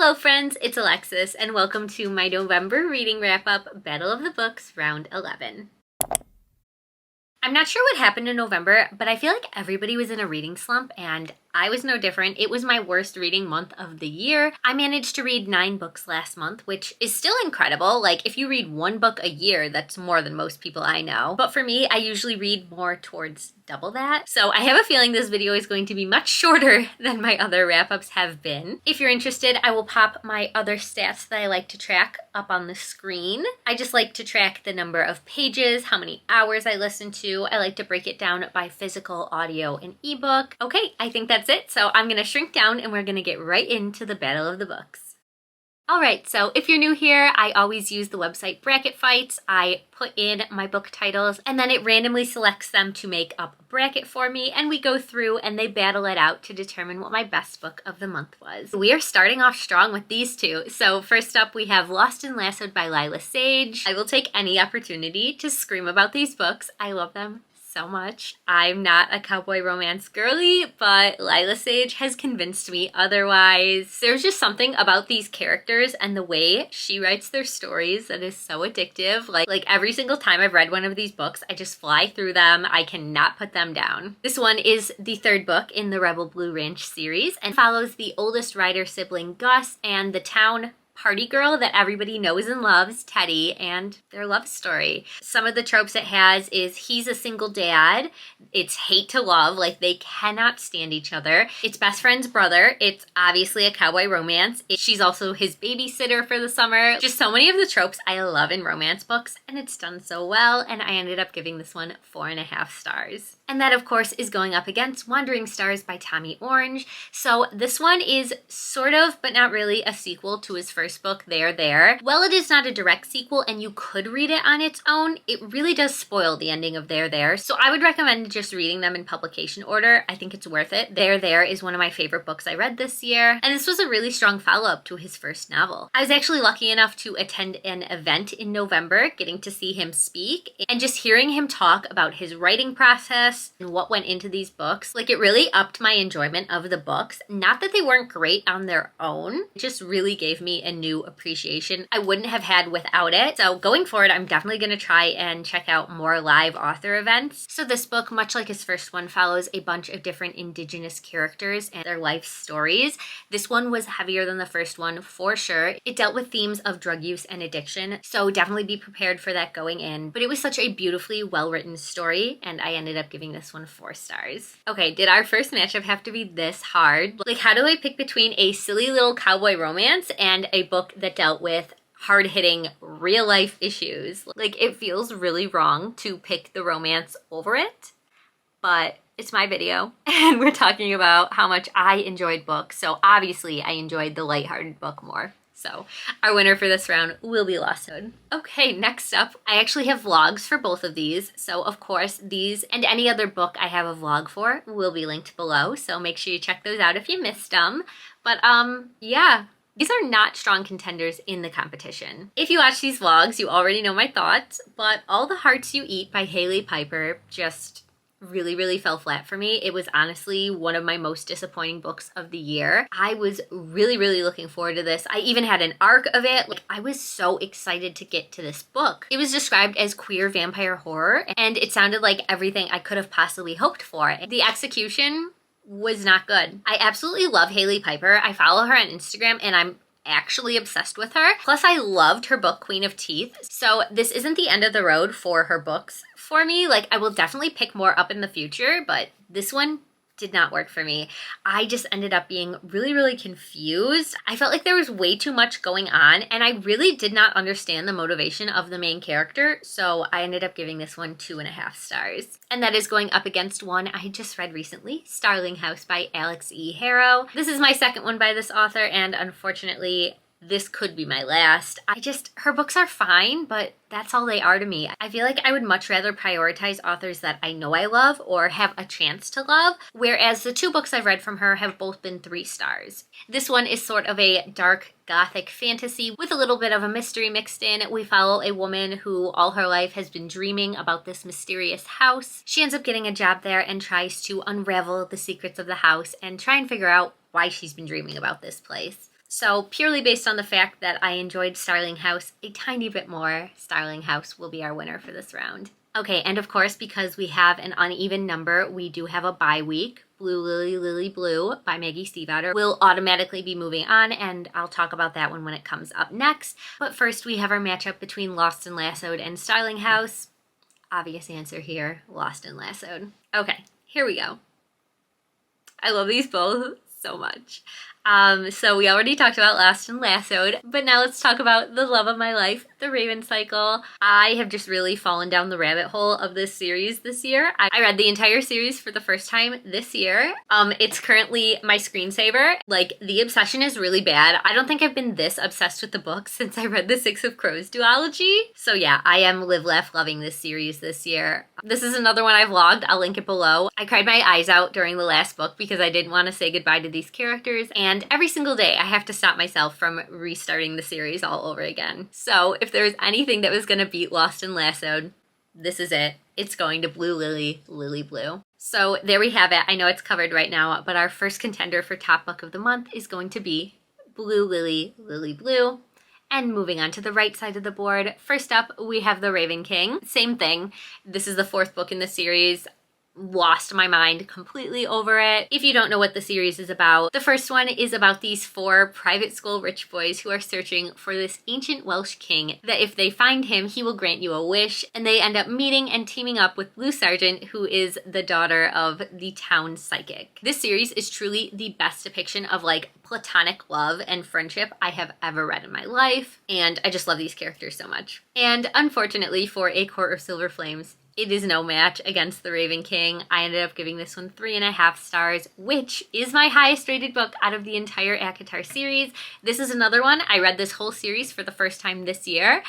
Hello friends, it's Alexis and welcome to my November reading wrap-up, Battle of the Books, round 11. I'm not sure what happened in November, but I feel like everybody was in a reading slump and I was no different. It was my worst reading month of the year. I managed to read 9 books last month, which is still incredible. Like, if you read 1 book a year, that's more than most people I know. But for me, I usually read more towards double that. So I have a feeling this video is going to be much shorter than my other wrap-ups have been. If you're interested, I will pop my other stats that I like to track up on the screen. I just like to track the number of pages, how many hours I listen to. I like to break it down by physical, audio, and ebook. Okay, I think that's it. So I'm gonna shrink down and we're gonna get right into the Battle of the Books. Alright, so if you're new here, I always use the website Bracket Fights. I put in my book titles and then it randomly selects them to make up a bracket for me, and we go through and they battle it out to determine what my best book of the month was. We are starting off strong with these two. So first up we have Lost and Lassoed by Lila Sage. I will take any opportunity to scream about these books. I love them so much. I'm not a cowboy romance girly, but Lila Sage has convinced me otherwise. There's just something about these characters and the way she writes their stories that is so addictive. Like every single time I've read one of these books, I just fly through them. I cannot put them down. This one is the 3rd book in the Rebel Blue Ranch series and follows the oldest Rider sibling Gus and the town party girl that everybody knows and loves, Teddy, and their love story. Some of the tropes it has is he's a single dad. It's hate to love, like they cannot stand each other. It's best friend's brother. It's obviously a cowboy romance. She's also his babysitter for the summer. Just so many of the tropes I love in romance books, and it's done so well, and I ended up giving this one 4.5 stars. And that, of course, is going up against Wandering Stars by Tommy Orange. So this one is sort of, but not really, a sequel to his first book, There. While it is not a direct sequel and you could read it on its own, it really does spoil the ending of There. So I would recommend just reading them in publication order. I think it's worth it. There is one of my favorite books I read this year, and this was a really strong follow-up to his first novel. I was actually lucky enough to attend an event in November, getting to see him speak, and just hearing him talk about his writing process and what went into these books. Like, it really upped my enjoyment of the books. Not that they weren't great on their own, it just really gave me a new appreciation I wouldn't have had without it. So going forward, I'm definitely going to try and check out more live author events. So this book, much like his first one, follows a bunch of different Indigenous characters and their life stories. This one was heavier than the first one for sure. It dealt with themes of drug use and addiction, so definitely be prepared for that going in. But it was such a beautifully well-written story, and I ended up giving this one 4 stars. Okay, did our first matchup have to be this hard? Like, how do I pick between a silly little cowboy romance and a book that dealt with hard-hitting real-life issues? Like, it feels really wrong to pick the romance over it, but it's my video and we're talking about how much I enjoyed books, so obviously I enjoyed the lighthearted book more. So our winner for this round will be Lassoed. Okay, next up, I actually have vlogs for both of these. So of course, these and any other book I have a vlog for will be linked below. So make sure you check those out if you missed them. But yeah, these are not strong contenders in the competition. If you watch these vlogs, you already know my thoughts, but All the Hearts You Eat by Hailey Piper just really fell flat for me. It was honestly one of my most disappointing books of the year. I was really looking forward to this. I even had an arc of it. Like, I was so excited to get to this book. It was described as queer vampire horror, and it sounded like everything I could have possibly hoped for. The execution was not good. I absolutely love Hailey Piper. I follow her on Instagram and I'm actually obsessed with her. Plus, I loved her book Queen of Teeth. So this isn't the end of the road for her books for me. Like, I will definitely pick more up in the future, but this one did not work for me. I just ended up being really confused. I felt like there was way too much going on and I really did not understand the motivation of the main character, so I ended up giving this one 2.5 stars. And that is going up against one I just read recently, Starling House by Alex E. Harrow. This is my second one by this author, and unfortunately this could be my last. Her books are fine, but that's all they are to me. I feel like I would much rather prioritize authors that I know I love or have a chance to love, whereas the 2 books I've read from her have both been 3 stars. This one is sort of a dark gothic fantasy with a little bit of a mystery mixed in. We follow a woman who all her life has been dreaming about this mysterious house. She ends up getting a job there and tries to unravel the secrets of the house and try and figure out why she's been dreaming about this place. So purely based on the fact that I enjoyed Starling House a tiny bit more, Starling House will be our winner for this round. Okay, and of course, because we have an uneven number, we do have a bye week. Blue Lily, Lily Blue by Maggie Stiefvater will automatically be moving on, and I'll talk about that one when it comes up next. But first, we have our matchup between Lost and Lassoed and Starling House. Obvious answer here, Lost and Lassoed. Okay, here we go. I love these both so much. So we already talked about Lost and Lassoed, but now let's talk about the love of my life, The Raven Cycle. I have just really fallen down the rabbit hole of this series this year. I read the entire series for the first time this year. It's currently my screensaver. Like, the obsession is really bad. I don't think I've been this obsessed with the book since I read the Six of Crows duology. So yeah, I am live, laugh, loving this series this year. This is another one I vlogged. I'll link it below. I cried my eyes out during the last book because I didn't want to say goodbye to these characters, and every single day I have to stop myself from restarting the series all over again. So if there's anything that was going to beat Lost and Lassoed, this is it. It's going to Blue Lily, Lily Blue. So there we have it. I know it's covered right now, but our first contender for top book of the month is going to be Blue Lily, Lily Blue. And moving on to the right side of the board, first up we have The Raven King. Same thing. This is the fourth book in the series. Lost my mind completely over it. If you don't know what the series is about, the first one is about these 4 private school rich boys who are searching for this ancient Welsh king that if they find him, he will grant you a wish, and they end up meeting and teaming up with Blue Sargent, who is the daughter of the town psychic. This series is truly the best depiction of like platonic love and friendship I have ever read in my life, and I just love these characters so much. And unfortunately for A Court of Silver Flames, it is no match against The Raven King. I ended up giving this one 3.5 stars, which is my highest rated book out of the entire ACOTAR series. This is another one. I read this whole series for the first time this year,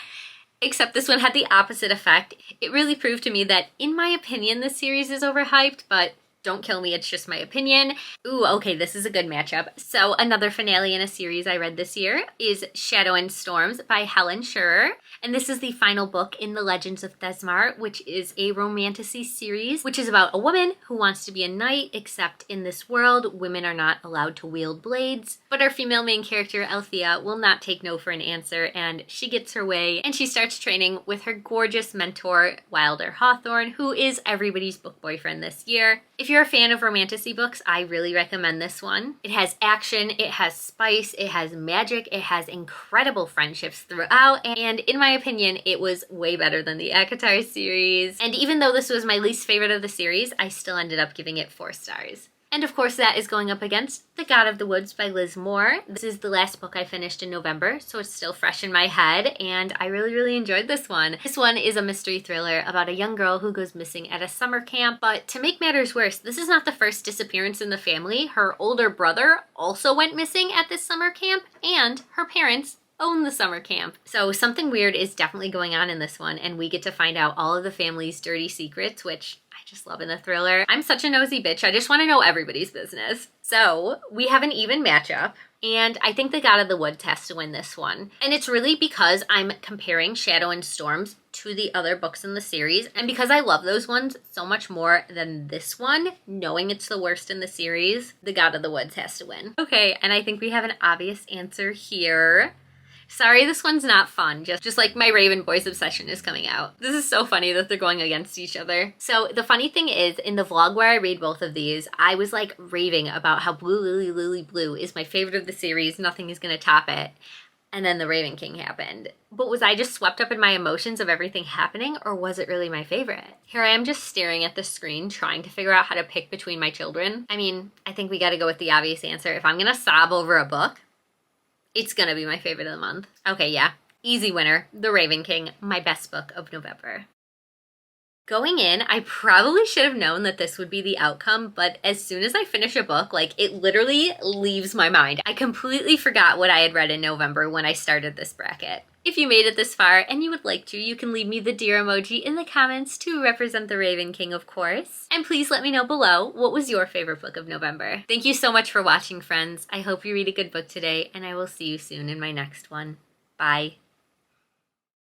except this one had the opposite effect. It really proved to me that, in my opinion, this series is overhyped, but don't kill me, it's just my opinion. Ooh, okay, this is a good matchup. So another finale in a series I read this year is Shadow and Storms by Helen Schurer. And this is the final book in the Legends of Thesmar, which is a romantasy series, which is about a woman who wants to be a knight, except in this world, women are not allowed to wield blades. But our female main character, Althea, will not take no for an answer, and she gets her way, and she starts training with her gorgeous mentor, Wilder Hawthorne, who is everybody's book boyfriend this year. If you're a fan of romantasy books, I really recommend this one. It has action, it has spice, it has magic, it has incredible friendships throughout, and in my opinion, it was way better than the ACOTAR series. And even though this was my least favorite of the series, I still ended up giving it 4 stars. And of course that is going up against The God of the Woods by Liz Moore. This is the last book I finished in November, so it's still fresh in my head, and I really enjoyed this one. This one is a mystery thriller about a young girl who goes missing at a summer camp, but to make matters worse, this is not the first disappearance in the family. Her older brother also went missing at this summer camp, and her parents own the summer camp. So something weird is definitely going on in this one, and we get to find out all of the family's dirty secrets, which I just love in a thriller. I'm such a nosy bitch. I just want to know everybody's business. So we have an even matchup, and I think The God of the Woods has to win this one. And it's really because I'm comparing Shadow and Storms to the other books in the series, and because I love those ones so much more than this one, knowing it's the worst in the series, The God of the Woods has to win. Okay, and I think we have an obvious answer here. Sorry, this one's not fun, just like my Raven Boys obsession is coming out. This is so funny that they're going against each other. So the funny thing is, in the vlog where I read both of these, I was like raving about how Blue Lily, Lily Blue is my favorite of the series, nothing is gonna top it. And then The Raven King happened. But was I just swept up in my emotions of everything happening, or was it really my favorite? Here I am just staring at the screen trying to figure out how to pick between my children. I mean, I think we gotta go with the obvious answer. If I'm gonna sob over a book, it's gonna be my favorite of the month. Okay, yeah, easy winner, The Raven King, my best book of November. Going in, I probably should have known that this would be the outcome, but as soon as I finish a book, like, it literally leaves my mind. I completely forgot what I had read in November when I started this bracket. If you made it this far and you would like to, you can leave me the deer emoji in the comments to represent The Raven King, of course. And please let me know below, what was your favorite book of November? Thank you so much for watching, friends. I hope you read a good book today, and I will see you soon in my next one. Bye.